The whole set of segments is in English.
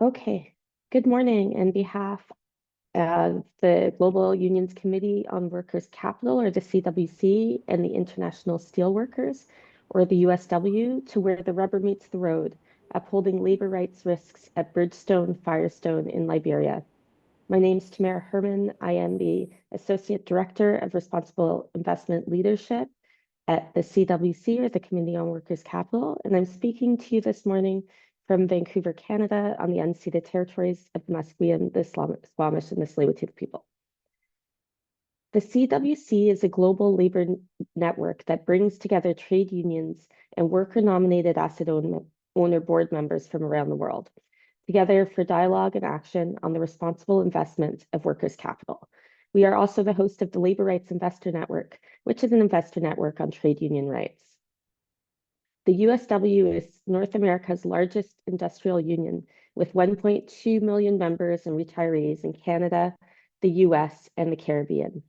Okay, good morning. On behalf of the Global Unions Committee on Workers' Capital, or the CWC, and the International Steelworkers, or the USW, to where the rubber meets the road, upholding labor rights risks at Bridgestone Firestone in Liberia. My name is Tamara Herman. I am the Associate Director of Responsible Investment Leadership at the CWC, or the Committee on Workers' Capital, and I'm speaking to you this morning from Vancouver, Canada, on the unceded territories of the Musqueam, the Squamish, and the Tsleil-Waututh people. The CWC is a global labor network that brings together trade unions and worker-nominated asset owner board members from around the world, together for dialogue and action on the responsible investment of workers' capital. We are also the host of the Labor Rights Investor Network, which is an investor network on trade union rights. The USW is North America's largest industrial union, with 1.2 million members and retirees in Canada, the US, and the Caribbean.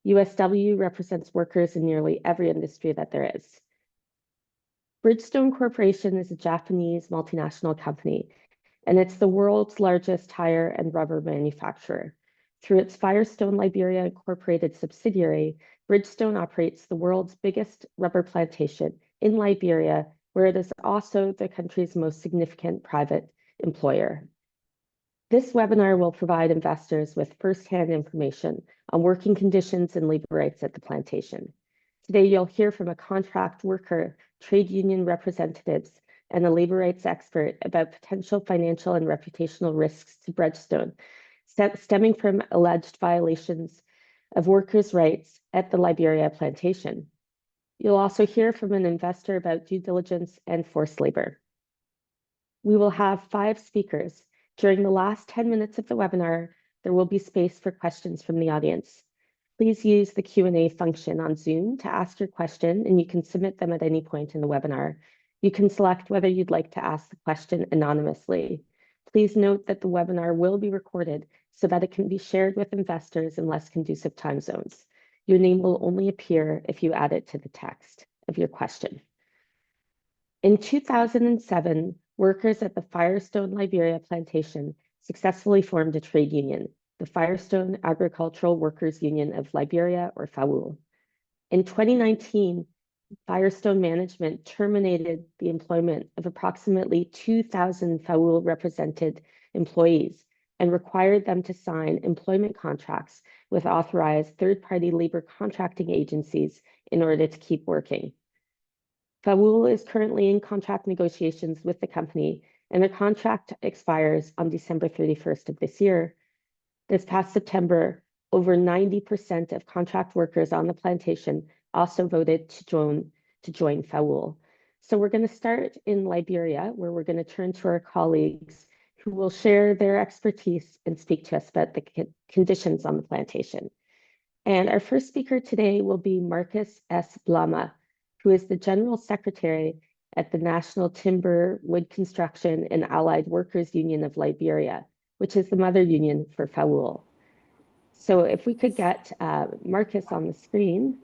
USW represents workers in nearly every industry that there is. Bridgestone Corporation is a Japanese multinational company, and it's the world's largest tire and rubber manufacturer. Through its Firestone Liberia Incorporated subsidiary, Bridgestone operates the world's biggest rubber plantation in Liberia, where it is also the country's most significant private employer. This webinar will provide investors with firsthand information on working conditions and labor rights at the plantation. Today, you'll hear from a contract worker, trade union representatives, and a labor rights expert about potential financial and reputational risks to Bridgestone, stemming from alleged violations of workers' rights at the Liberia plantation. You'll also hear from an investor about due diligence and forced labor. We will have 5 speakers. During the last 10 minutes of the webinar, there will be space for questions from the audience. Please use the Q&A function on Zoom to ask your question, and you can submit them at any point in the webinar. You can select whether you'd like to ask the question anonymously. Please note that the webinar will be recorded so that it can be shared with investors in less conducive time zones. Your name will only appear if you add it to the text of your question. In 2007, workers at the Firestone Liberia plantation successfully formed a trade union, the Firestone Agricultural Workers Union of Liberia, or FAWUL. In 2019, Firestone management terminated the employment of approximately 2,000 FAWUL represented employees and required them to sign employment contracts with authorized third-party labor contracting agencies in order to keep working. FAWUL is currently in contract negotiations with the company, and their contract expires on December 31st of this year. This past September, over 90% of contract workers on the plantation also voted to join FAWUL. So we're going to start in Liberia, where we're going to turn to our colleagues who will share their expertise and speak to us about the conditions on the plantation. And our first speaker today will be Marcus S. Blama, who is the General Secretary at the National Timber, Wood Construction, and Allied Workers Union of Liberia, which is the mother union for FAWUL. So if we could get Marcus on the screen.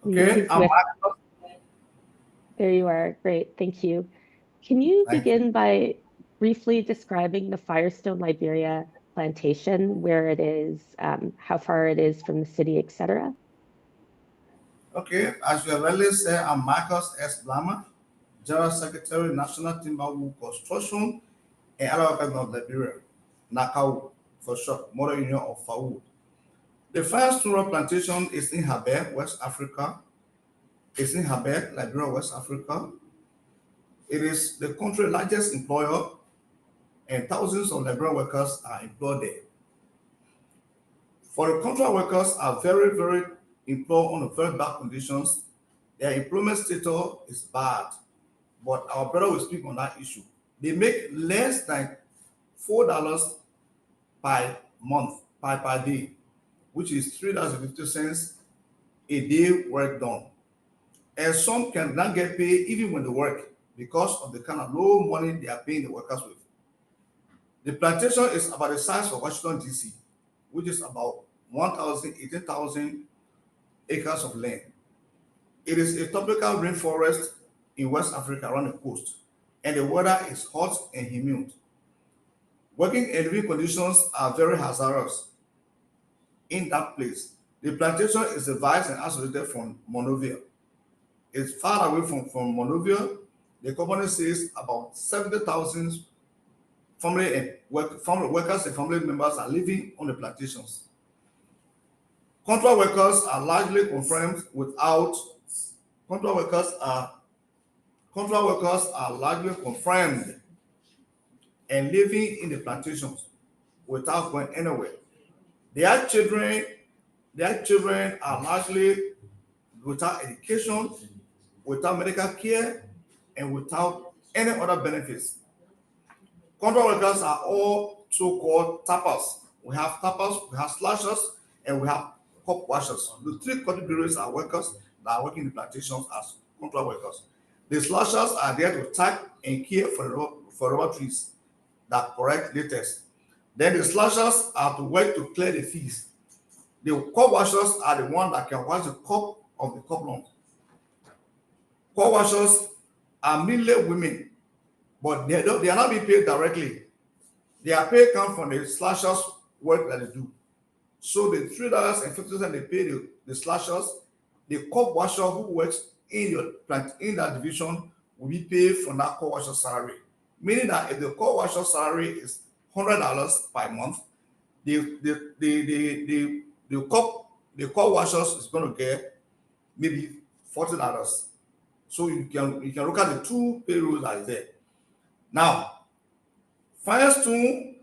Okay, there you are. Great, thank you. Can you begin by briefly describing the Firestone Liberia plantation, where it is, how far it is from the city, etc.? Okay, as you already said, I'm Marcus S. Blama, General Secretary, National Timber, Wood Construction, and Allied Workers of Liberia, NACAW, for short, Mother Union of FAWUL. The Firestone plantation is in Habe, West Africa. It's in Habe, Liberia, West Africa. It is the country's largest employer, and thousands of Liberian workers are employed there. For the contract workers are very employed under very bad conditions. Their employment status is bad, but our brother will speak on that issue. They make less than $4 per month, per day, which is $3.50 a day work done. And some cannot get paid even when they work because of the kind of low money they are paying the workers with. The plantation is about the size of Washington, D.C., which is about 18,000 acres of land. It is a tropical rainforest in West Africa around the coast, and the weather is hot and humid. Working and living conditions are very hazardous in that place. The plantation is divided and isolated from Monrovia. It's far away from Monrovia. The company says about 70,000 family workers and family members are living on the plantations. Contract workers are largely confirmed without contract workers are largely confirmed and living in the plantations without going anywhere. Their children, their children are largely without education, without medical care, and without any other benefits. Contract workers are all so-called tappers. We have tappers, we have slashers, and we have cup washers. The three categories are workers that are working in the plantations as contract workers. The slashers are there to tag and care for rubber trees that correct latex. Then the slashers are to work to clear the fields. The cup washers are the ones that can wash the cup of the cup lawn. Cup washers are mainly women, but they are not being paid directly. Their pay comes from the slashers work that they do. So the $3.50 they pay the slashers, the cup washer who works in your plant in that division will be paid from that cup washer salary. Meaning that if the cup washer salary is $100 per month, the cup washers is going to get maybe $40. So you can look at the two payrolls that is there. Now, Firestone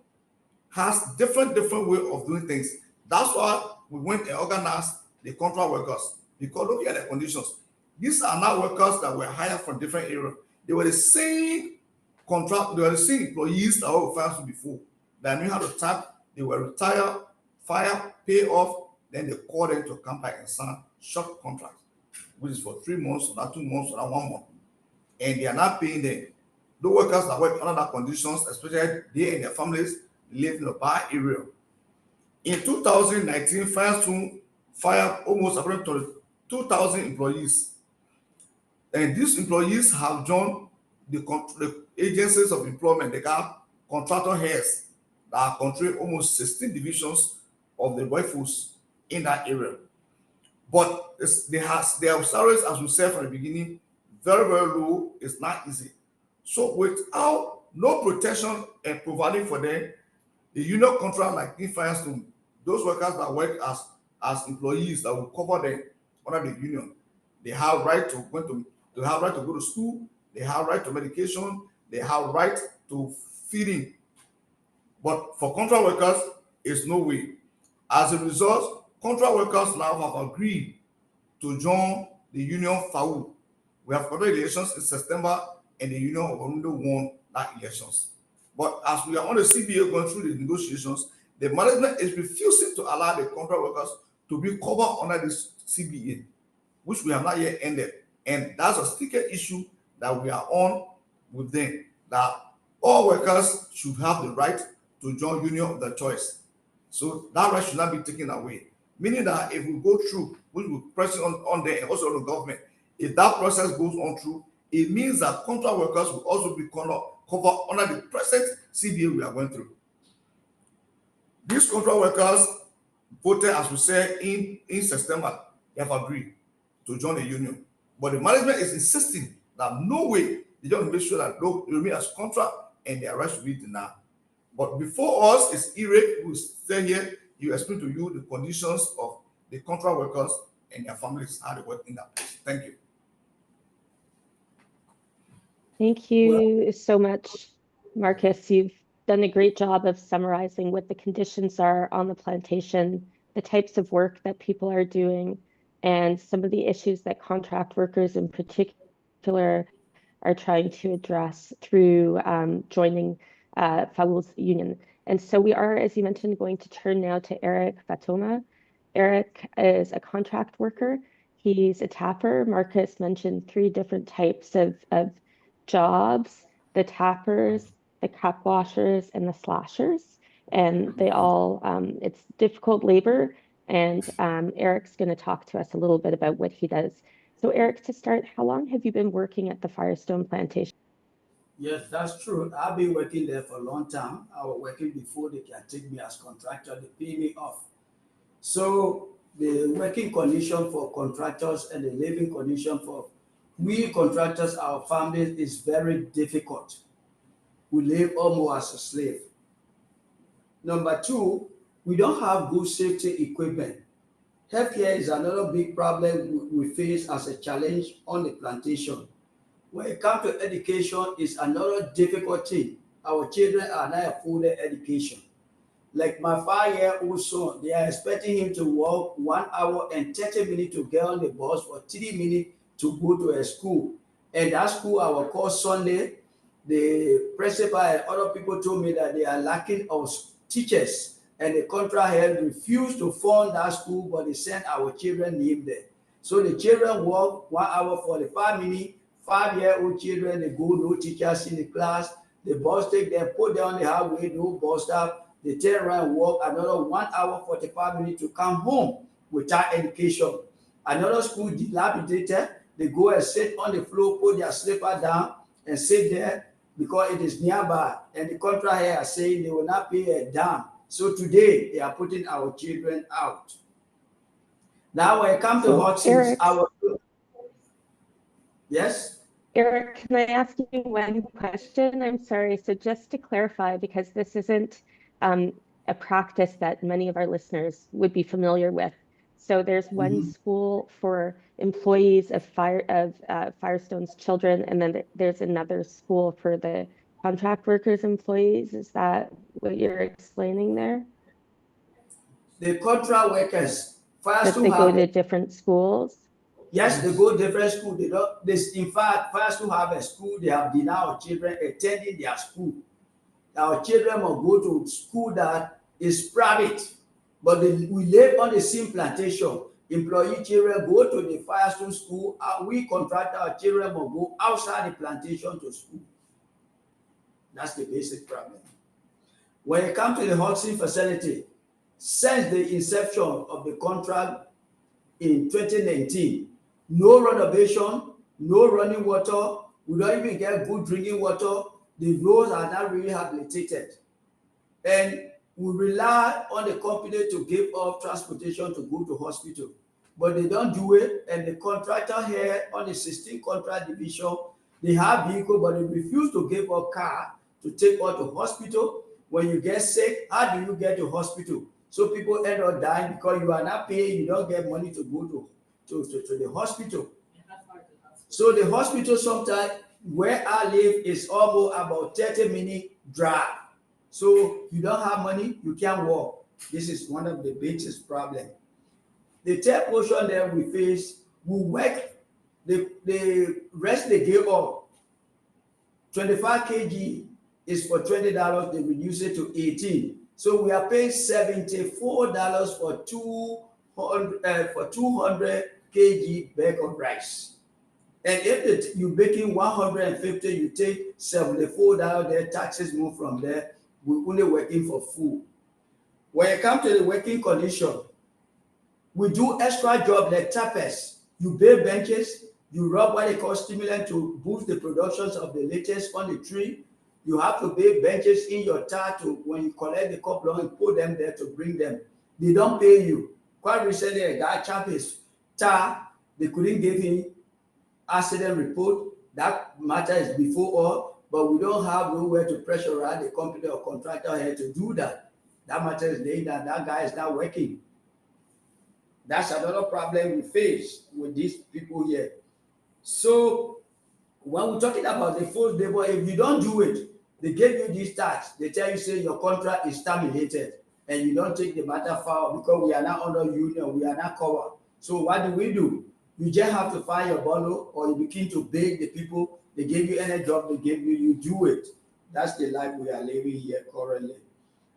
has different way of doing things. That's why we went and organized the contract workers, because look at the conditions. These are not workers that were hired from different areas. They were the same employees that were Firestone before. They knew how to tap. They were retired, fire, pay off. Then they called them to Compa and sign short contract, which is for 3 months, or not 2 months, or not 1 month, and they are not paying them. The workers that work under that conditions, especially they and their families, live in the Bar area. In 2019, Firestone fired almost about 2,000 employees, and these employees have joined the agencies of employment. They got contractor heads that are controlling almost 16 divisions of the workforce in that area. But their salaries, as we said from the beginning, very, very low. It's not easy. So without no protection and providing for them, the union contract like in Firestone, those workers that work as employees that will cover them under the union, they have right to go to school, they have right to medication, they have right to feeding. But for contract workers, it's no way. As a result, contract workers now have agreed to join the union FAWUL. We have conducted elections in September, and the union only won that elections. But as we are on the CBA going through the negotiations, the management is refusing to allow the contract workers to be covered under this CBA, which we have not yet ended. And that's a sticker issue that we are on with them, that all workers should have the right to join union of their choice. So that right should not be taken away. Meaning that if we go through, which we're pressing on them and also on the government, if that process goes on through, it means that contract workers will also be covered under the present CBA we are going through. These contract workers voted, as we said, in September. They have agreed to join the union. But the management is insisting that no way, they just make sure that they remain as contract and their rights will be denied. But before us is Eric, who is still here. He will explain to you the conditions of the contract workers and their families, how they work in that place. Thank you. Thank you so much, Marcus. You've done a great job of summarizing what the conditions are on the plantation, the types of work that people are doing, and some of the issues that contract workers in particular are trying to address through joining FAWUL's union. And so we are, as you mentioned, going to turn now to Eric Fatoma. Eric is a contract worker. He's a tapper. Marcus mentioned 3 different types of jobs: the tappers, the cup washers, and the slashers. And they all, it's difficult labor. And Eric's going to talk to us a little bit about what he does. So Eric, to start, how long have you been working at the Firestone plantation? Yes, that's true. I've been working there for a long time. I was working before they can take me as contractor, they pay me off. So the working condition for contractors and the living condition for we contractors, our families is very difficult. We live almost as a slave. Number two, we don't have good safety equipment. Healthcare is another big problem we face as a challenge on the plantation. When it comes to education, it's another difficult thing. Our children are not afforded education. Like my 5-year-old son, they are expecting him to walk 1 hour and 30 minutes to get on the bus for 3 minutes to go to a school. And that school I will call Sunday, the principal and other people told me that they are lacking of teachers. And the contract head refused to fund that school, but they sent our children live there. So the children walk 1 hour 45 minutes. 5-year-old children, they go, no teachers in the class. The bus take them, put them on the highway, no bus stop. They turn around and walk another 1 hour 45 minutes to come home without education. Another school dilapidated, they go and sit on the floor, put their slipper down and sit there because it is nearby. And the contract here are saying they will not pay a dime. So today they are putting our children out. Now when it comes to hot seats, yes? Eric, can I ask you one question? I'm sorry. So just to clarify, because this isn't a practice that many of our listeners would be familiar with. So there's one school for employees of Firestone's children, and then there's another school for the contract workers' employees. Is that what you're explaining there? The contract workers, Firestone go to different schools? Yes, they go different school. They don't. In fact, Firestone have a school. They have denied our children attending their school. Our children will go to school that is private, but we live on the same plantation. Employee children go to the Firestone school. We contract our children will go outside the plantation to school. That's the basic problem. When it comes to the hot seat facility, since the inception of the contract in 2019, no renovation, no running water. We don't even get good drinking water. The roads are not really rehabilitated. And we rely on the company to give us transportation to go to hospital. But they don't do it. And the contractor here on the 16 contract division, they have vehicle, but they refuse to give us car to take us to hospital. When you get sick, how do you get to hospital? So people end up dying because you are not paying, you don't get money to go to the hospital. So the hospital sometimes where I live is almost about 30-minute drive. So you don't have money, you can't walk. This is one of the biggest problems. The third portion that we face, we work, the rest they give up. 25 kg is for $20, they reduce it to 18. So we are paying $74 for 200 kg bag of rice. And if you're baking 150, you take $74 there, taxes move from there. We're only working for food. When it comes to the working condition, we do extra job like tappers. You build benches, you rub what they call stimulant to boost the productions of the latest on the tree. You have to build benches in your tar to when you collect the couple and put them there to bring them. They don't pay you. Quite recently, a guy chopped his tar. They couldn't give him accident report. That matter is before all, but we don't have nowhere to pressurize the company or contractor here to do that. That matter is laid down. That guy is not working. That's another problem we face with these people here. So when we're talking about the forced labor, if you don't do it, they give you this tax. They tell you, say your contract is terminated, and you don't take the matter forward because we are not under union, we are not covered. So what do? You just have to find your bundle, or you begin to beg the people. They give you any job they give you, you do it. That's the life we are living here currently.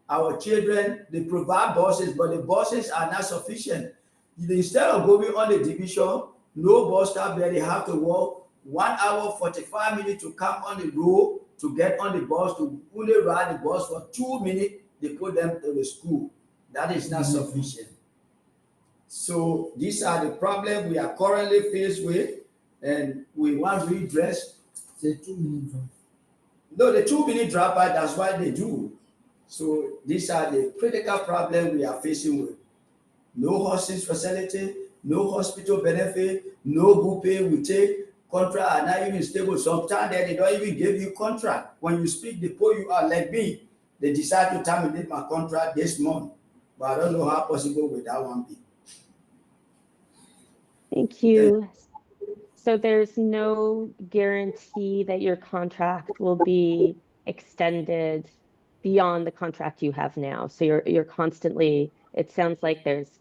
Our children, they provide buses, but the buses are not sufficient. Instead of going on the division, no bus stop there, they have to walk 1 hour 45 minutes to come on the road to get on the bus, to only ride the bus for 2 minutes. They put them to the school. That is not sufficient. So these are the problems we are currently faced with, and we want redress. Say 2 minute drop. No, the 2 minute dropout, that's why they do. So these are the critical problems we are facing with. No hospice facility, no hospital benefit, no good pay we take, contract are not even stable. Sometimes they don't even give you contract. When you speak, they pull you out like me. They decide to terminate my contract this month. But I don't know how possible would that one be. Thank you. So there's no guarantee that your contract will be extended beyond the contract you have now. So you're constantly, it sounds like there's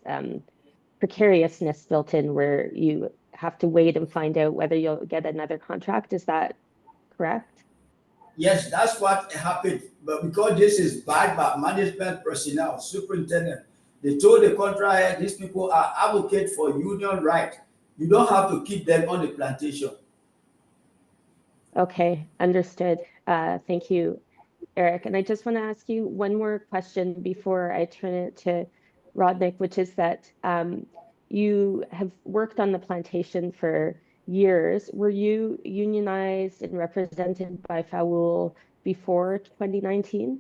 precariousness built in where you have to wait and find out whether you'll get another contract. Is that correct? Yes, that's what happened. But because this is backed by management personnel, superintendent, they told the contract, these people are advocate for union right. You don't have to keep them on the plantation. Okay, understood. Thank you, Eric. And I just want to ask you one more question before I turn it to Rodnick, which is that you have worked on the plantation for years. Were you unionized and represented by FAWUL before 2019?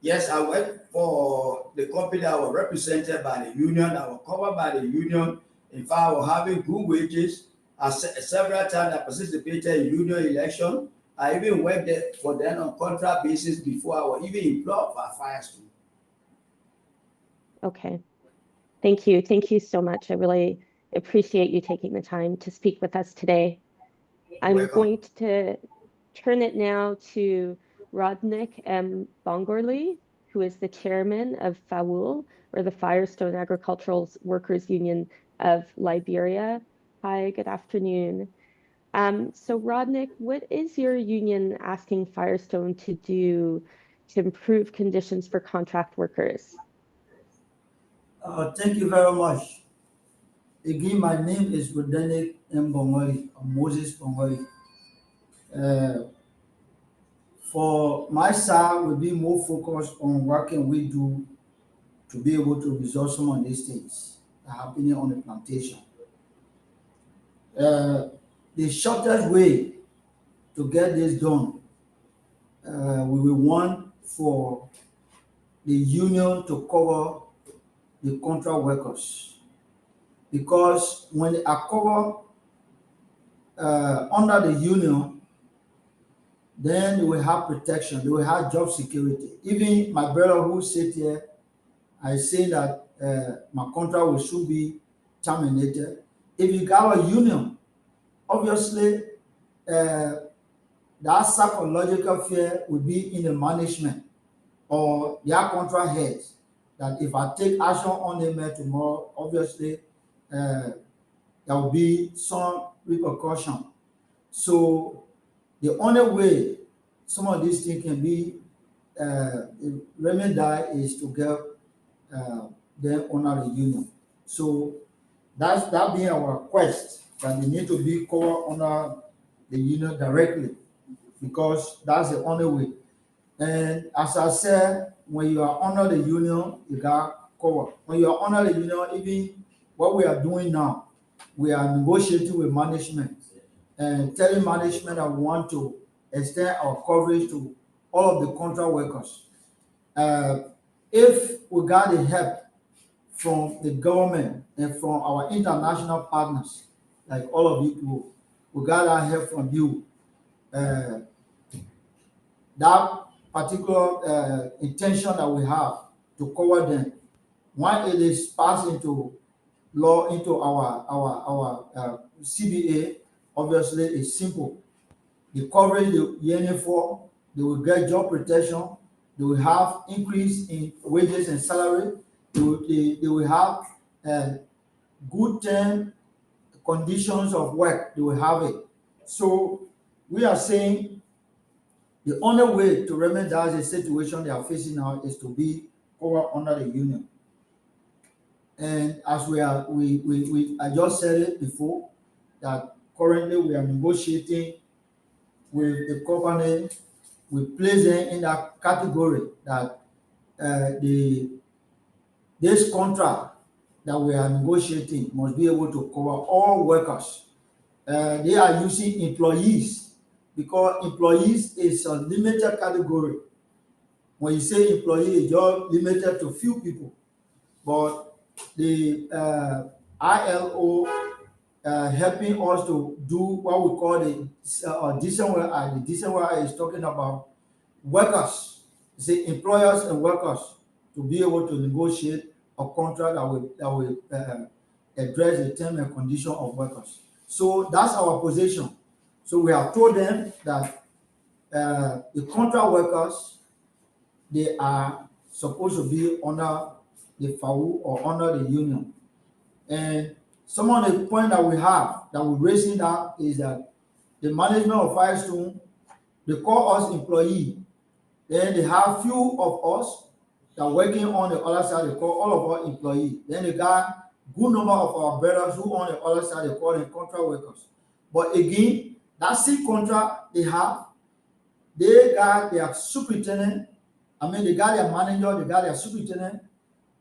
Yes, I worked for the company. I was represented by the union. I was covered by the union. In fact, I was having good wages. Several times I participated in union election. I even worked there for them on contract basis before I was even employed by Firestone. Okay. Thank you. Thank you so much. I really appreciate you taking the time to speak with us today. I'm Welcome. going to turn it now to Rodnick M. Bongorley, who is the chairman of FAWUL, or the Firestone Agricultural Workers Union of Liberia. Hi, good afternoon. So Rodnick, what is your union asking Firestone to do to improve conditions for contract workers? Thank you very much. Again, my name is Rodnick M. Bongorley, or Moses Bongorley. For my side, we'll be more focused on what can we do to be able to resolve some of these things that are happening on the plantation. The shortest way to get this done, we will want for the union to cover the contract workers, because when they are covered under the union, then they will have protection, they will have job security. Even my brother who sit here, I say that my contract will soon be terminated. If you got a union, obviously that psychological fear will be in the management or their contract heads, that if I take action on them tomorrow, obviously there will be some repercussion. So the only way some of these things can be remedied is to get them under the union. So that being our request, that they need to be covered under the union directly, because that's the only way. And as I said, when you are under the union, you got covered. When you are under the union, even what we are doing now, we are negotiating with management and telling management that we want to extend our coverage to all of the contract workers. If we got the help from the government and from our international partners, like all of you do, we got our help from you. That particular intention that we have to cover them, when it is passed into law, into our CBA, obviously it's simple. The coverage they're yearning for, they will get job protection, they will have increase in wages and salary, they will have good term conditions of work, they will have it. So we are saying the only way to remedy the situation they are facing now is to be covered under the union. And as I just said it before, that currently we are negotiating with the company. We place them in that category that this contract that we are negotiating must be able to cover all workers. They are using employees because employees is a limited category. When you say employee, it's just limited to few people. But the ILO helping us to do what we call the decent work act. The decent work act is talking about workers, say employers and workers, to be able to negotiate a contract that will address the term and condition of workers. So that's our position. So we have told them that the contract workers, they are supposed to be under the FAWUL or under the union. And some of the points that we have that we're raising that is that the management of Firestone, they call us employee. Then they have few of us that are working on the other side, they call all of us employee. Then they got good number of our brothers who on the other side, they call them contract workers. But again, that same contract they have, they got their superintendent, they got their manager, they got their superintendent,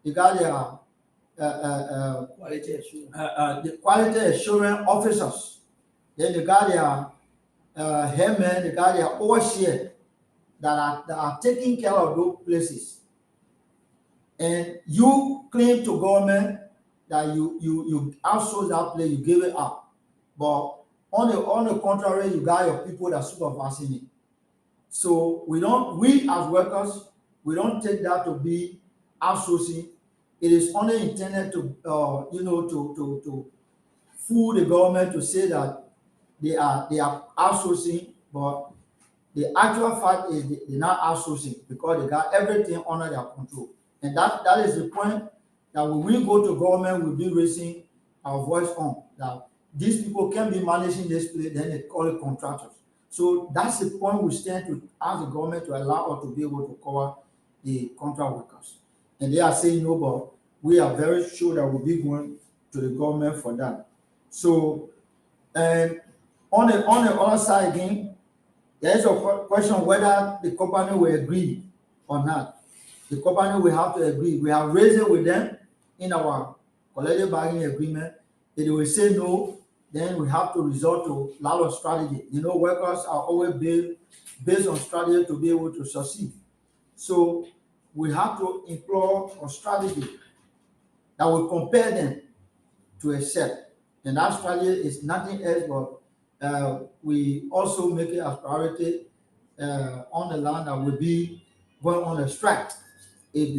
they got their Quality assurance. the quality assurance officers. Then they got their headmen, they got their overseer that are taking care of those places. And you claim to government that you outsource that place, you give it up. But on the contrary, you got your people that supervising it. So we as workers, we don't take that to be outsourcing. It is only intended to to fool the government to say that they are outsourcing, but the actual fact is they're not outsourcing because they got everything under their control. And that is the point that when we go to government, we'll be raising our voice on that these people can be managing this place, then they call it contractors. So that's the point we stand to ask the government to allow us to be able to cover the contract workers. And they are saying no, but we are very sure that we'll be going to the government for that. So, and on the other side again, there is a question whether the company will agree or not. The company will have to agree. We have raised it with them in our collective bargaining agreement. If they will say no, then we have to resort to a lot of strategy. Workers are always based on strategy to be able to succeed. So we have to employ a strategy that will compel them to accept. And that strategy is nothing else but we also make it a priority on the land that will be going on a strike. If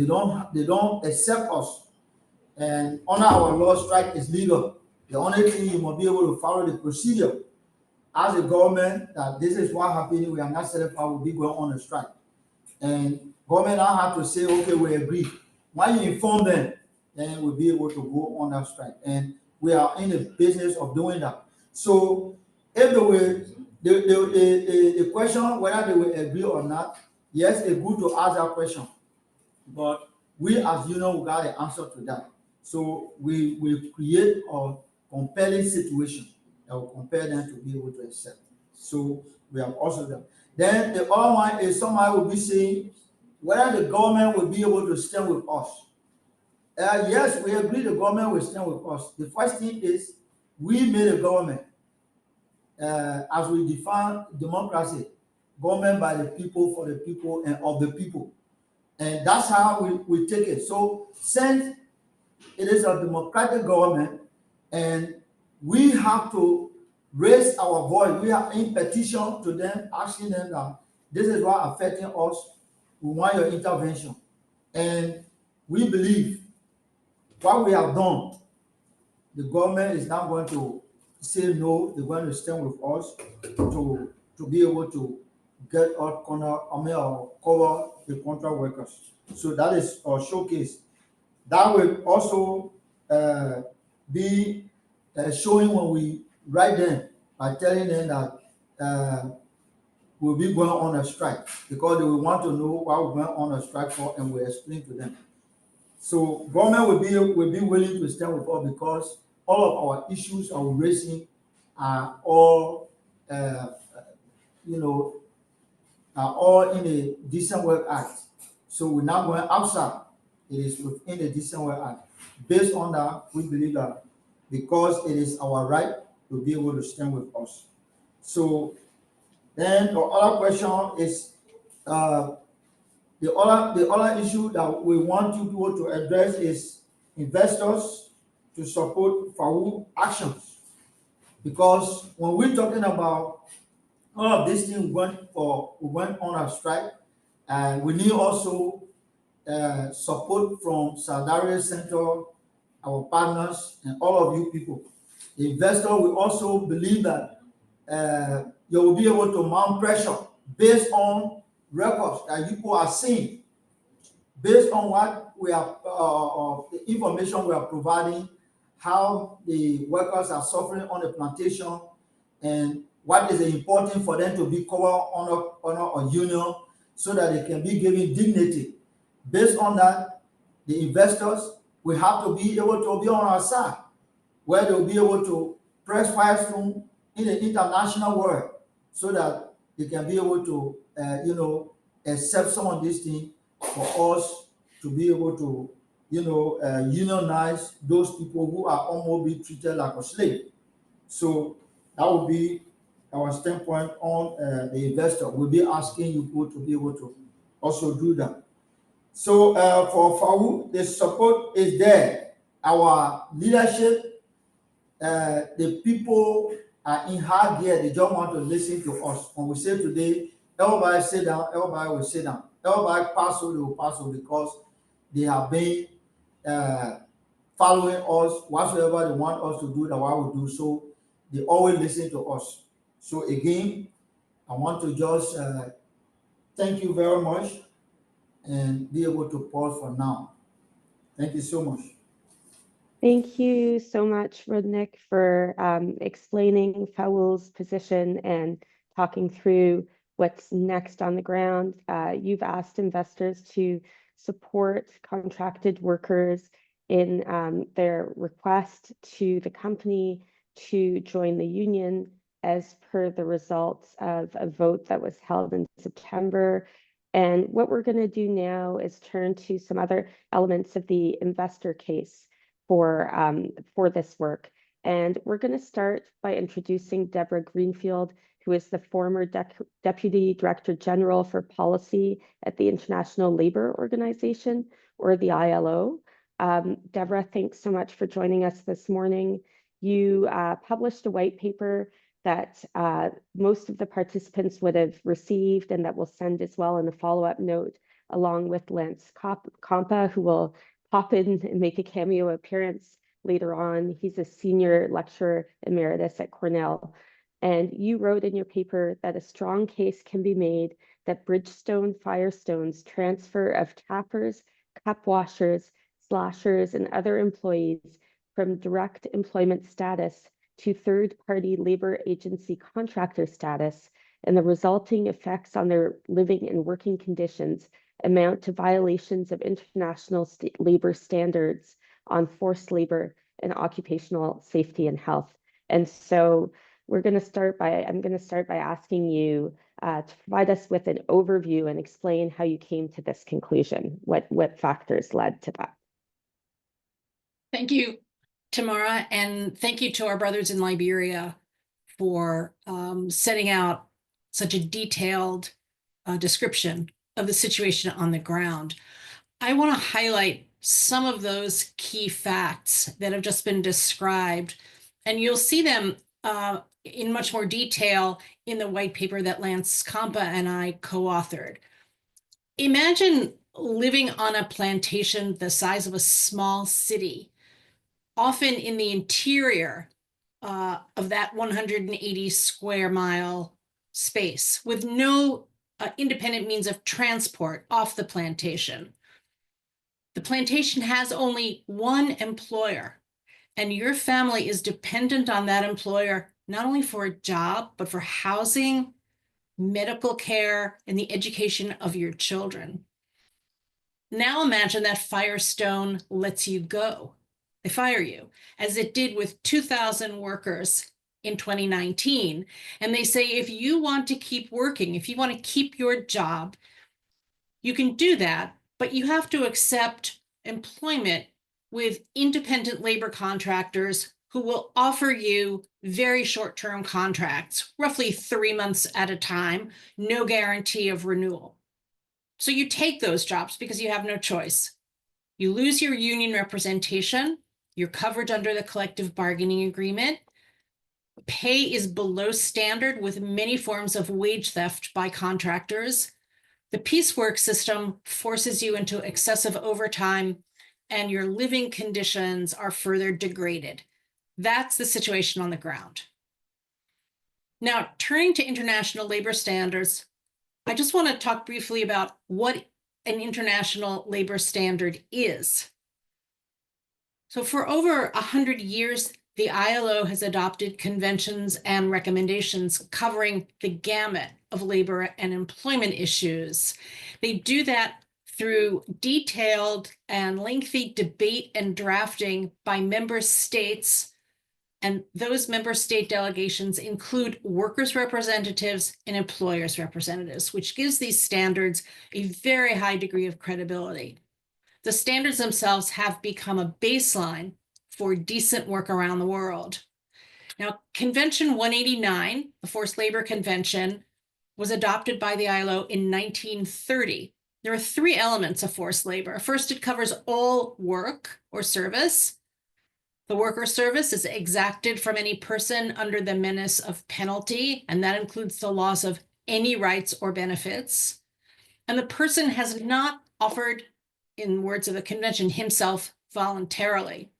they don't accept us, and under our law, strike is legal. The only thing you must be able to follow the procedure as a government that this is what happened. We are not satisfied. We'll be going on a strike, and government now have to say, okay, we agree. When you inform them, then we'll be able to go on that strike, and we are in the business of doing that. So if the question whether they will agree or not, yes, it's good to ask that question, but we as union, we got the answer to that. So we will create a compelling situation that will compel them to be able to accept. So we have also done. Then the other one is somebody will be saying whether the government will be able to stand with us. Yes, we agree the government will stand with us. The first thing is we made a government. As we define democracy, government by the people, for the people, and of the people. And that's how we take it. So since it is a democratic government, and we have to raise our voice, we are in petition to them, asking them that this is what affecting us, we want your intervention. And we believe what we have done, the government is not going to say no, they're going to stand with us to be able to get our cover the contract workers. So that is our showcase. That will also be showing when we write them by telling them that we'll be going on a strike because they will want to know what we're going on a strike for, and we explain to them. So government will be willing to stand with us because all of our issues are raising are all are all in the Decent Work Act. So we're not going outside. It is within the Decent Work Act. Based on that, we believe that because it is our right to be able to stand with us. So then the other question is the other issue that we want you people to address is investors to support FAWUL actions. Because when we're talking about all of these things we went on a strike, and we need also support from Solidarity Center, our partners, and all of you people. The investor will also believe that you will be able to mount pressure based on records that you are seeing, based on what we are, the information we are providing, how the workers are suffering on the plantation, and what is important for them to be covered under a union so that they can be given dignity. Based on that, the investors will have to be able to be on our side, where they'll be able to press Firestone in the international world so that they can be able to, accept some of these things for us to be able to, unionize those people who are almost being treated like a slave. So that would be our standpoint on the investor. We'll be asking you people to be able to also do that. So for FAWUL, the support is there. Our leadership, the people are in hard gear. They don't want to listen to us. When we say today, everybody sit down, everybody will sit down. Everybody pass over, they will pass over because they have been following us. Whatsoever they want us to do, that what we do. So they always listen to us. So again, I want to just thank you very much and be able to pause for now. Thank you so much. Thank you so much, Rudnick, for explaining FAWUL's position and talking through what's next on the ground. You've asked investors to support contracted workers in their request to the company to join the union as per the results of a vote that was held in September. And what we're going to do now is turn to some other elements of the investor case for this work. And we're going to start by introducing Deborah Greenfield, who is the former Deputy Director General for Policy at the International Labour Organization, or the ILO. Deborah, thanks so much for joining us this morning. You published a white paper that most of the participants would have received and that we'll send as well in a follow-up note, along with Lance Compa, who will pop in and make a cameo appearance later on. He's a senior lecturer emeritus at Cornell. And you wrote in your paper that a strong case can be made that Bridgestone Firestone's transfer of tappers, cup washers, slashers, and other employees from direct employment status to third-party labor agency contractor status and the resulting effects on their living and working conditions amount to violations of international labor standards on forced labor and occupational safety and health. And so I'm going to start by asking you to provide us with an overview and explain how you came to this conclusion. What factors led to that? Thank you, Tamara, and thank you to our brothers in Liberia for setting out such a detailed description of the situation on the ground. I want to highlight some of those key facts that have just been described, and you'll see them in much more detail in the white paper that Lance Compa and I co-authored. Imagine living on a plantation the size of a small city, often in the interior of that 180 square mile space, with no independent means of transport off the plantation. The plantation has only one employer, and your family is dependent on that employer, not only for a job, but for housing, medical care, and the education of your children. Now imagine that Firestone lets you go. They fire you, as it did with 2,000 workers in 2019. And they say, if you want to keep working, if you want to keep your job, you can do that, but you have to accept employment with independent labor contractors who will offer you very short-term contracts, roughly 3 months at a time, no guarantee of renewal. So you take those jobs because you have no choice. You lose your union representation, you're covered under the collective bargaining agreement. Pay is below standard with many forms of wage theft by contractors. The piecework system forces you into excessive overtime, and your living conditions are further degraded. That's the situation on the ground. Now, turning to international labor standards, I just want to talk briefly about what an international labor standard is. So for over 100 years, the ILO has adopted conventions and recommendations covering the gamut of labor and employment issues. They do that through detailed and lengthy debate and drafting by member states, and those member state delegations include workers' representatives and employers' representatives, which gives these standards a very high degree of credibility. The standards themselves have become a baseline for decent work around the world. Now, Convention 189, the Forced Labor Convention, was adopted by the ILO in 1930. There are 3 elements of forced labor. First, it covers all work or service. The work or service is exacted from any person under the menace of penalty, and that includes the loss of any rights or benefits. And the person has not offered, in words of the convention, himself voluntarily.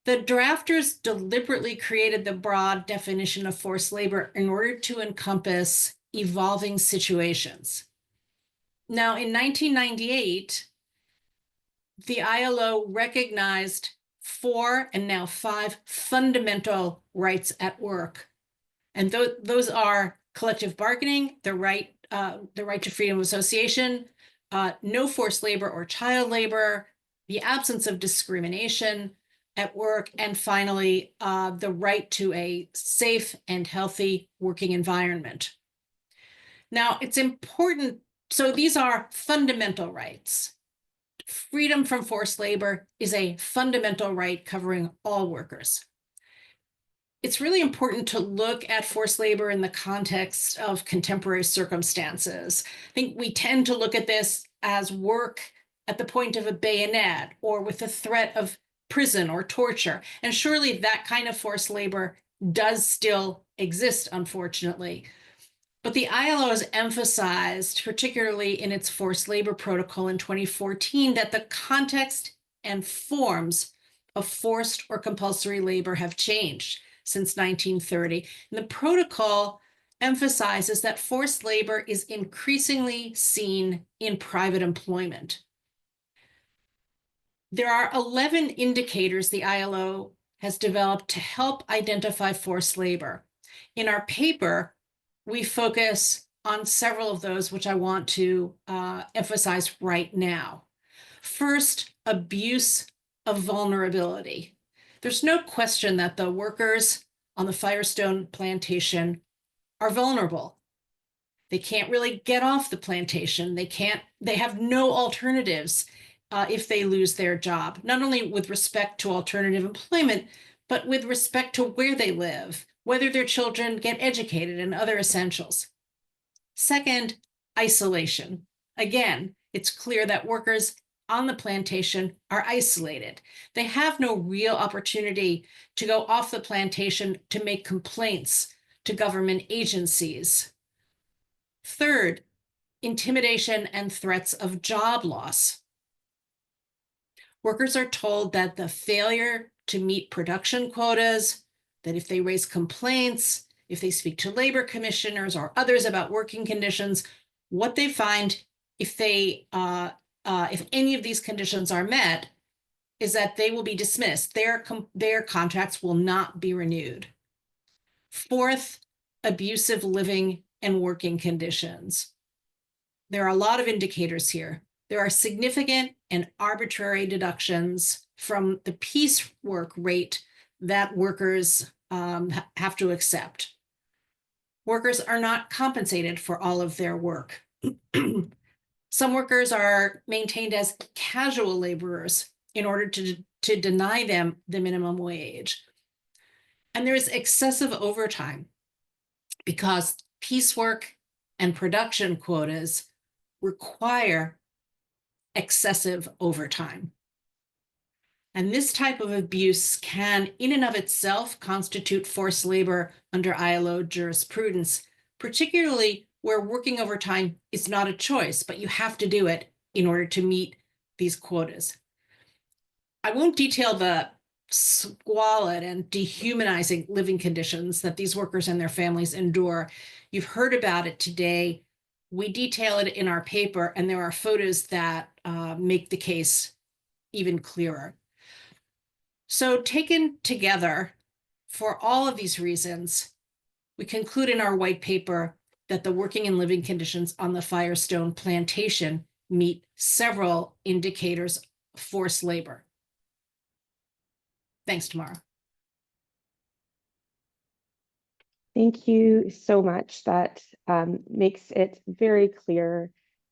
The drafters deliberately created the broad definition of forced labor in order to encompass evolving situations. Now, in 1998, the ILO recognized 4 and now 5 fundamental rights at work. And those are collective bargaining, the right to freedom of association, no forced labor or child labor, the absence of discrimination at work, and finally, the right to a safe and healthy working environment. Now, it's important, so these are fundamental rights. Freedom from forced labor is a fundamental right covering all workers. It's really important to look at forced labor in the context of contemporary circumstances. I think we tend to look at this as work at the point of a bayonet or with the threat of prison or torture. And surely that kind of forced labor does still exist, unfortunately. But the ILO has emphasized, particularly in its forced labor protocol in 2014, that the context and forms of forced or compulsory labor have changed since 1930. And the protocol emphasizes that forced labor is increasingly seen in private employment. There are 11 indicators the ILO has developed to help identify forced labor. In our paper, we focus on several of those, which I want to emphasize right now. First, abuse of vulnerability. There's no question that the workers on the Firestone plantation are vulnerable. They can't really get off the plantation. They have no alternatives if they lose their job, not only with respect to alternative employment, but with respect to where they live, whether their children get educated, and other essentials. Second, isolation. Again, it's clear that workers on the plantation are isolated. They have no real opportunity to go off the plantation to make complaints to government agencies. Third, intimidation and threats of job loss. Workers are told that the failure to meet production quotas, that if they raise complaints, if they speak to labor commissioners or others about working conditions, what they find if any of these conditions are met is that they will be dismissed. Their contracts will not be renewed. Fourth, abusive living and working conditions. There are a lot of indicators here. There are significant and arbitrary deductions from the piecework rate that workers have to accept. Workers are not compensated for all of their work. Some workers are maintained as casual laborers, in order to deny them the minimum wage. And there is excessive overtime because piecework and production quotas require excessive overtime. And this type of abuse can, in and of itself, constitute forced labor under ILO jurisprudence, particularly where working overtime is not a choice, but you have to do it in order to meet these quotas. I won't detail the squalid and dehumanizing living conditions that these workers and their families endure. You've heard about it today. We detail it in our paper, and there are photos that make the case even clearer. So taken together, for all of these reasons, we conclude in our white paper that the working and living conditions on the Firestone plantation meet several indicators of forced labor. Thanks, Tamara. Thank you so much. That makes it very clear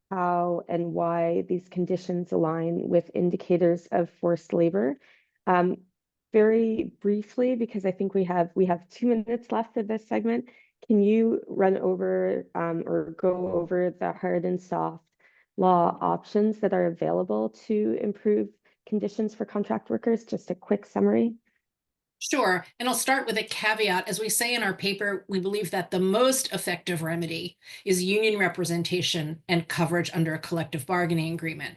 how and why these conditions align with indicators of forced labor. Very briefly, because I think we have 2 minutes left of this segment, can you run over or go over the hard and soft law options that are available to improve conditions for contract workers? Just a quick summary. Sure, and I'll start with a caveat. As we say in our paper, we believe that the most effective remedy is union representation and coverage under a collective bargaining agreement.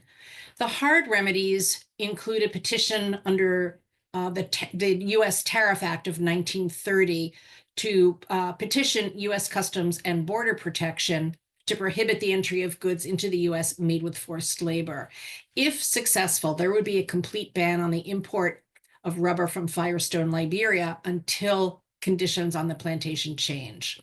The hard remedies include a petition under the U.S. Tariff Act of 1930 to petition U.S. Customs and Border Protection to prohibit the entry of goods into the U.S. made with forced labor. If successful, there would be a complete ban on the import of rubber from Firestone Liberia until conditions on the plantation change.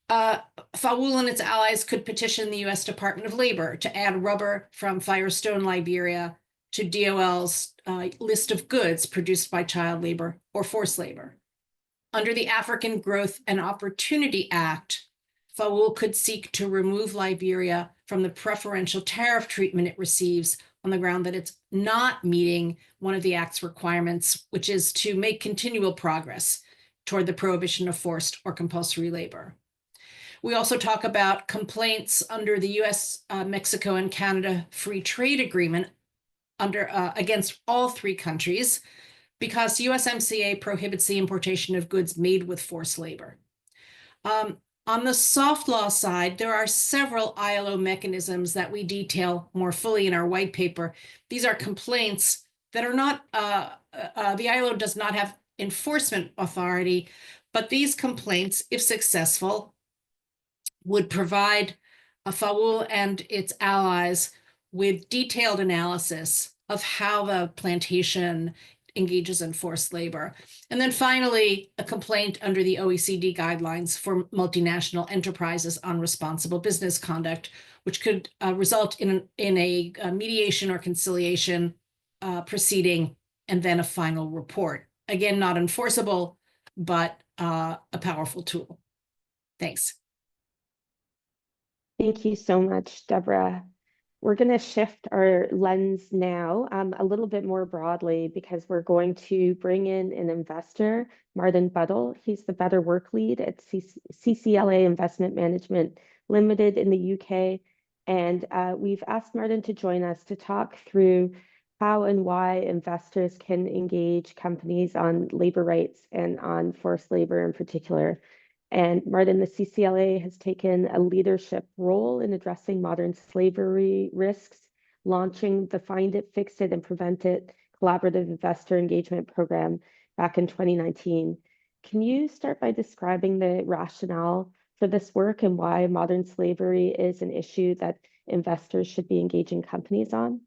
FAWUL and its allies could petition the U.S. Department of Labor to add rubber from Firestone Liberia to DOL's list of goods produced by child labor or forced labor. Under the African Growth and Opportunity Act, FAWUL could seek to remove Liberia from the preferential tariff treatment it receives on the ground that it's not meeting one of the Act's requirements, which is to make continual progress toward the prohibition of forced or compulsory labor. We also talk about complaints under the U.S., Mexico, and Canada Free Trade Agreement against all 3 countries because USMCA prohibits the importation of goods made with forced labor. On the soft law side, there are several ILO mechanisms that we detail more fully in our white paper. These are complaints that are not, the ILO does not have enforcement authority, but these complaints, if successful, would provide FAWUL and its allies with detailed analysis of how the plantation engages in forced labor. And then finally, a complaint under the OECD guidelines for multinational enterprises on responsible business conduct, which could result in a mediation or conciliation proceeding and then a final report. Again, not enforceable, but a powerful tool. Thanks. Thank you so much, Deborah. We're going to shift our lens now a little bit more broadly because we're going to bring in an investor, Martin Buttle. He's the Better Work Lead at CCLA Investment Management Limited in the UK. And we've asked Martin to join us to talk through how and why investors can engage companies on labor rights and on forced labor in particular. And Martin, the CCLA has taken a leadership role in addressing modern slavery risks, launching the Find It, Fix It, and Prevent It collaborative investor engagement program back in 2019. Can you start by describing the rationale for this work and why modern slavery is an issue that investors should be engaging companies on?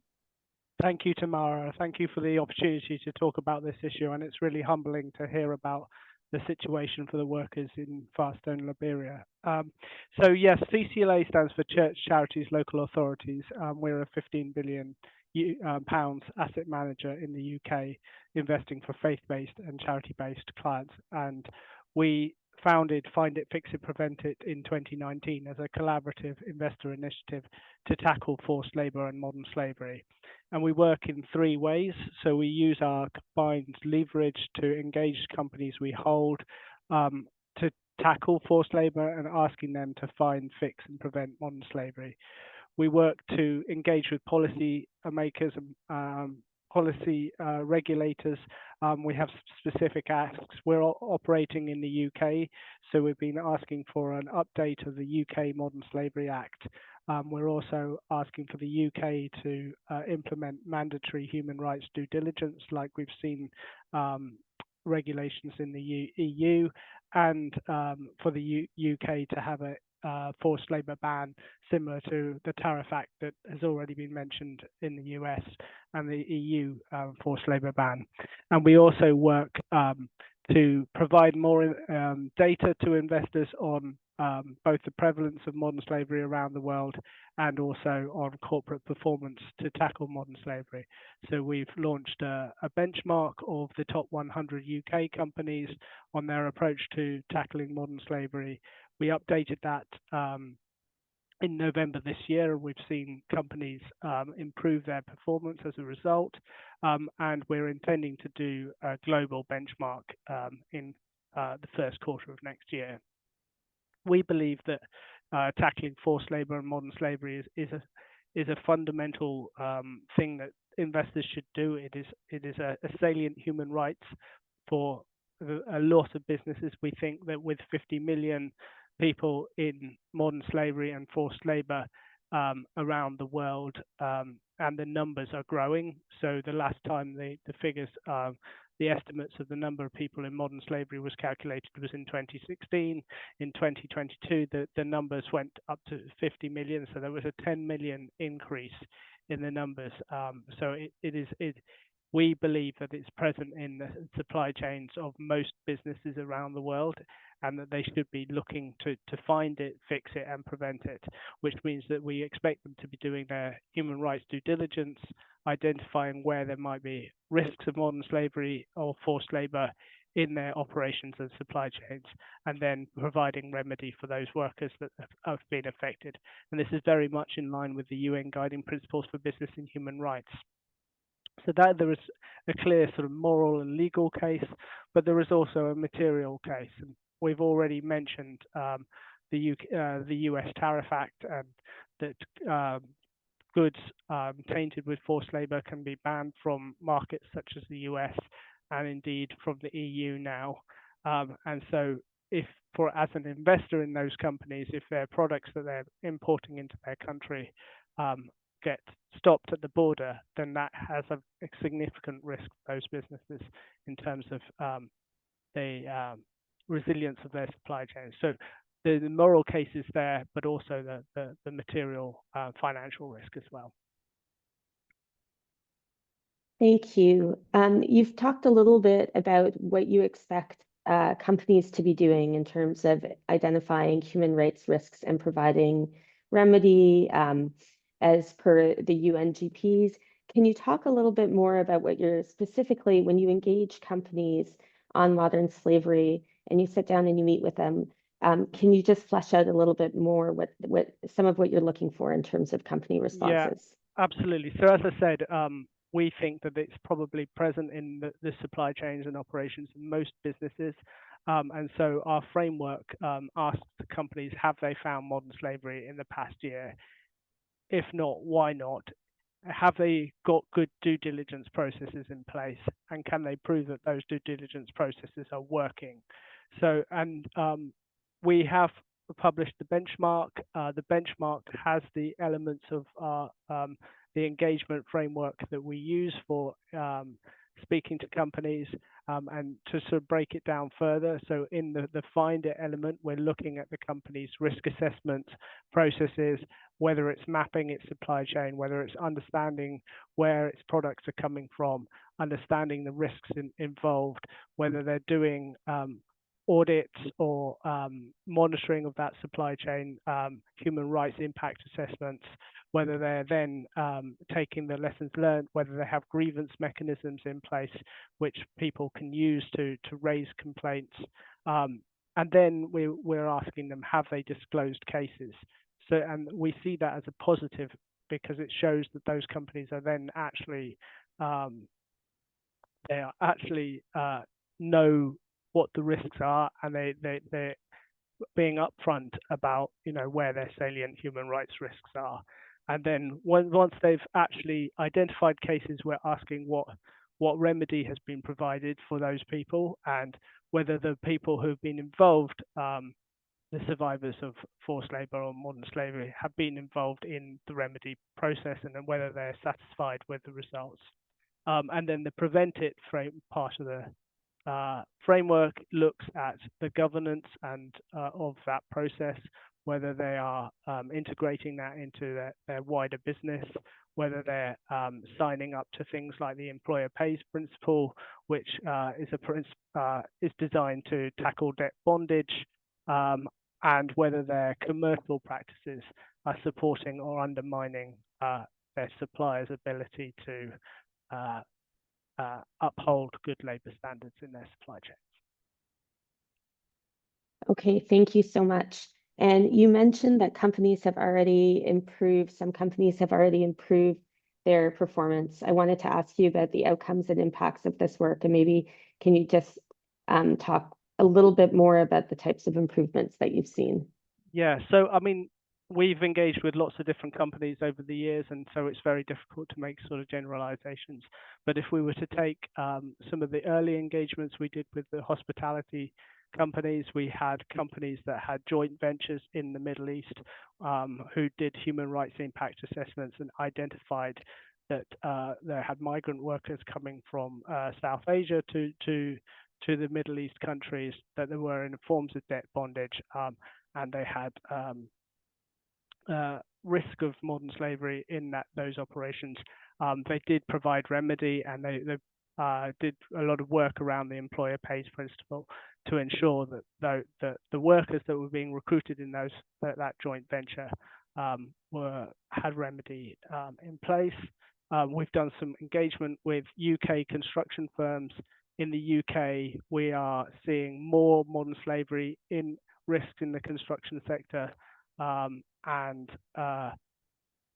Thank you, Tamara. Thank you for the opportunity to talk about this issue. And it's really humbling to hear about the situation for the workers in Firestone Liberia. So yes, CCLA stands for Church, Charities, Local Authorities. We're a 15 billion pounds asset manager in the UK, investing for faith-based and charity-based clients. And we founded Find It, Fix It, Prevent It in 2019 as a collaborative investor initiative to tackle forced labor and modern slavery. And we work in three ways. So we use our combined leverage to engage companies we hold to tackle forced labor and asking them to find, fix, and prevent modern slavery. We work to engage with policy makers and policy regulators. We have specific asks. We're operating in the UK, so we've been asking for an update of the UK Modern Slavery Act. We're also asking for the UK to implement mandatory human rights due diligence, like we've seen regulations in the EU, and for the UK to have a forced labor ban similar to the Tariff Act that has already been mentioned in the US and the EU forced labor ban. And we also work to provide more data to investors on both the prevalence of modern slavery around the world and also on corporate performance to tackle modern slavery. So we've launched a benchmark of the top 100 UK companies on their approach to tackling modern slavery. We updated that in November this year, and we've seen companies improve their performance as a result. And we're intending to do a global benchmark in the first quarter of next year. We believe that tackling forced labor and modern slavery is a fundamental thing that investors should do. It is a salient human rights for a lot of businesses. We think that with 50 million people in modern slavery and forced labor around the world, and the numbers are growing. So the last time the figures, the estimates of the number of people in modern slavery was calculated was in 2016. In 2022, the numbers went up to 50 million. So there was a 10 million increase in the numbers. So we believe that it's present in the supply chains of most businesses around the world, and that they should be looking to find it, fix it, and prevent it, which means that we expect them to be doing their human rights due diligence, identifying where there might be risks of modern slavery or forced labor in their operations and supply chains, and then providing remedy for those workers that have been affected. And this is very much in line with the UN Guiding Principles for Business and Human Rights. So that there is a clear sort of moral and legal case, but there is also a material case. And we've already mentioned the US Tariff Act, and that goods tainted with forced labor can be banned from markets such as the US and indeed from the EU now. And so as an investor in those companies, if their products that they're importing into their country get stopped at the border, then that has a significant risk for those businesses in terms of the resilience of their supply chain. So the moral case is there, but also the material financial risk as well. Thank you. You've talked a little bit about what you expect companies to be doing in terms of identifying human rights risks and providing remedy as per the UNGPs. Can you talk a little bit more about what you're specifically, when you engage companies on modern slavery and you sit down and you meet with them, can you just flesh out a little bit more what some of what you're looking for in terms of company responses? Yeah, absolutely. So as I said, we think that it's probably present in the supply chains and operations of most businesses. And so our framework asks the companies, have they found modern slavery in the past year? If not, why not? Have they got good due diligence processes in place? And can they prove that those due diligence processes are working? So, and we have published the benchmark. The benchmark has the elements of the engagement framework that we use for speaking to companies, and to sort of break it down further. So in the find it element, we're looking at the company's risk assessment processes, whether it's mapping its supply chain, whether it's understanding where its products are coming from, understanding the risks involved, whether they're doing audits or monitoring of that supply chain, human rights impact assessments, whether they're then taking the lessons learned, whether they have grievance mechanisms in place which people can use to raise complaints, and then we're asking them, have they disclosed cases? So, and we see that as a positive because it shows that those companies are then actually they are actually know what the risks are, and they're being upfront about, you know, where their salient human rights risks are. And then once they've actually identified cases, we're asking what remedy has been provided for those people, and whether the people who've been involved, the survivors of forced labor or modern slavery, have been involved in the remedy process, and then whether they're satisfied with the results. And then the prevent it part of the framework looks at the governance and of that process, whether they are integrating that into their wider business, whether they're signing up to things like the employer pays principle, which is designed to tackle debt bondage, and whether their commercial practices are supporting or undermining their suppliers' ability to uphold good labor standards in their supply chains. Okay, thank you so much. And you mentioned that companies have already improved, some companies have already improved their performance. I wanted to ask you about the outcomes and impacts of this work, and maybe can you just talk a little bit more about the types of improvements that you've seen? Yeah, so I mean, we've engaged with lots of different companies over the years, and so it's very difficult to make sort of generalizations. But if we were to take some of the early engagements we did with the hospitality companies, we had companies that had joint ventures in the Middle East who did human rights impact assessments and identified that they had migrant workers coming from South Asia to the Middle East countries, that there were in forms of debt bondage, and they had risk of modern slavery in those operations. They did provide remedy, and they did a lot of work around the employer pays principle to ensure that the workers that were being recruited in that joint venture had remedy in place. We've done some engagement with UK construction firms. In the UK, we are seeing more modern slavery in risks in the construction sector, and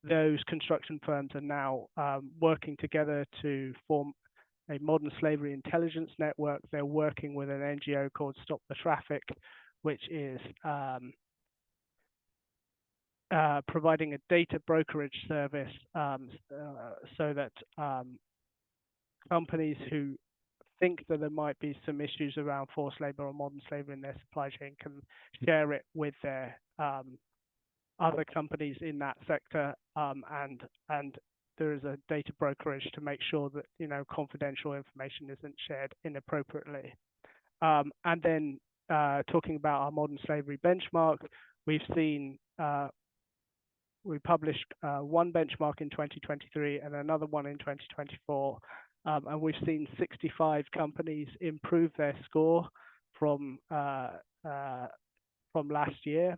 those construction firms are now working together to form a modern slavery intelligence network. They're working with an NGO called Stop the Traffic, which is providing a data brokerage service so that companies who think that there might be some issues around forced labor or modern slavery in their supply chain can share it with their other companies in that sector, and there is a data brokerage to make sure that, you know, confidential information isn't shared inappropriately. And then talking about our modern slavery benchmark, we've seen we published one benchmark in 2023 and another one in 2024, and we've seen 65 companies improve their score from last year.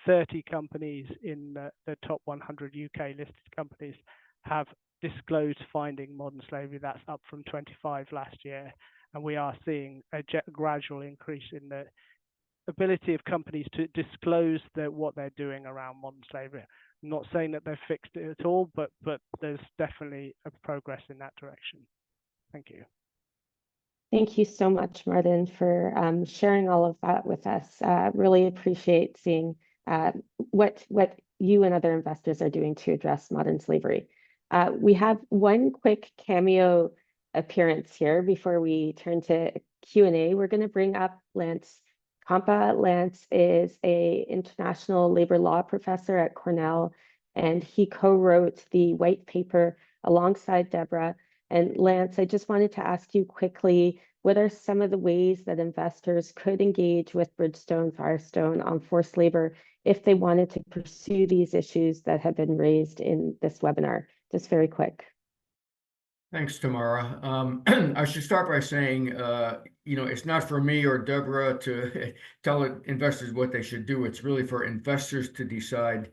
30 companies in the top 100 UK listed companies have disclosed finding modern slavery. That's up from 25 last year. And we are seeing a gradual increase in the ability of companies to disclose what they're doing around modern slavery. I'm not saying that they've fixed it at all, but there's definitely a progress in that direction. Thank you. Thank you so much, Martin, for sharing all of that with us. Really appreciate seeing what you and other investors are doing to address modern slavery. We have one quick cameo appearance here before we turn to Q&A. We're going to bring up Lance Compa. Lance is an international labor law professor at Cornell, and he co-wrote the white paper alongside Deborah. And Lance, I just wanted to ask you quickly, what are some of the ways that investors could engage with Bridgestone, Firestone on forced labor if they wanted to pursue these issues that have been raised in this webinar? Just very quick. Thanks, Tamara. I should start by saying, you know, it's not for me or Deborah to tell investors what they should do. It's really for investors to decide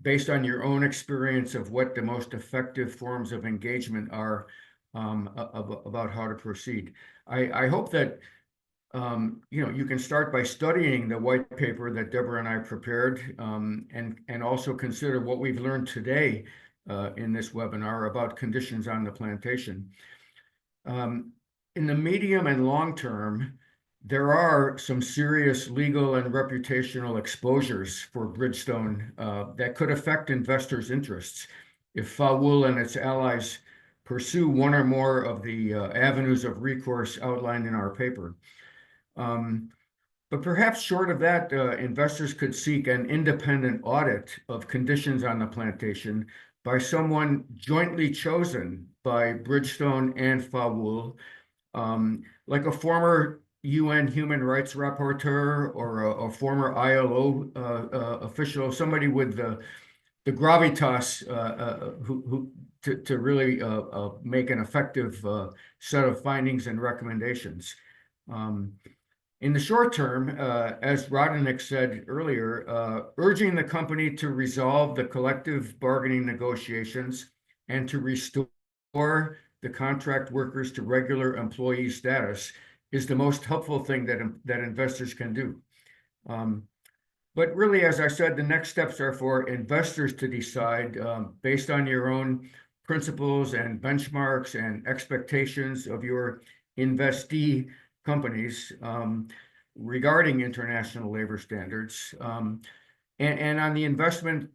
based on your own experience of what the most effective forms of engagement are about how to proceed. I hope that you can start by studying the white paper that Deborah and I prepared, and also consider what we've learned today in this webinar about conditions on the plantation. In the medium and long term, there are some serious legal and reputational exposures for Bridgestone that could affect investors' interests if FAWUL and its allies pursue one or more of the avenues of recourse outlined in our paper. But perhaps short of that, investors could seek an independent audit of conditions on the plantation by someone jointly chosen by Bridgestone and FAWUL, like a former UN human rights rapporteur or a former ILO official, somebody with the gravitas to really make an effective set of findings and recommendations. In the short term, as Roderick said earlier, urging the company to resolve the collective bargaining negotiations and to restore the contract workers to regular employee status is the most helpful thing that investors can do. But really, as I said, the next steps are for investors to decide based on your own principles and benchmarks and expectations of your investee companies regarding international labor standards, and on the investment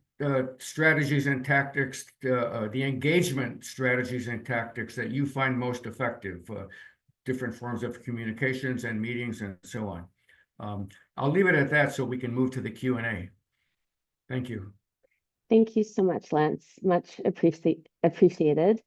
strategies and tactics, the engagement strategies and tactics that you find most effective, different forms of communications and meetings and so on. I'll leave it at that so we can move to the Q&A. Thank you. Thank you so much, Lance. Much appreciated.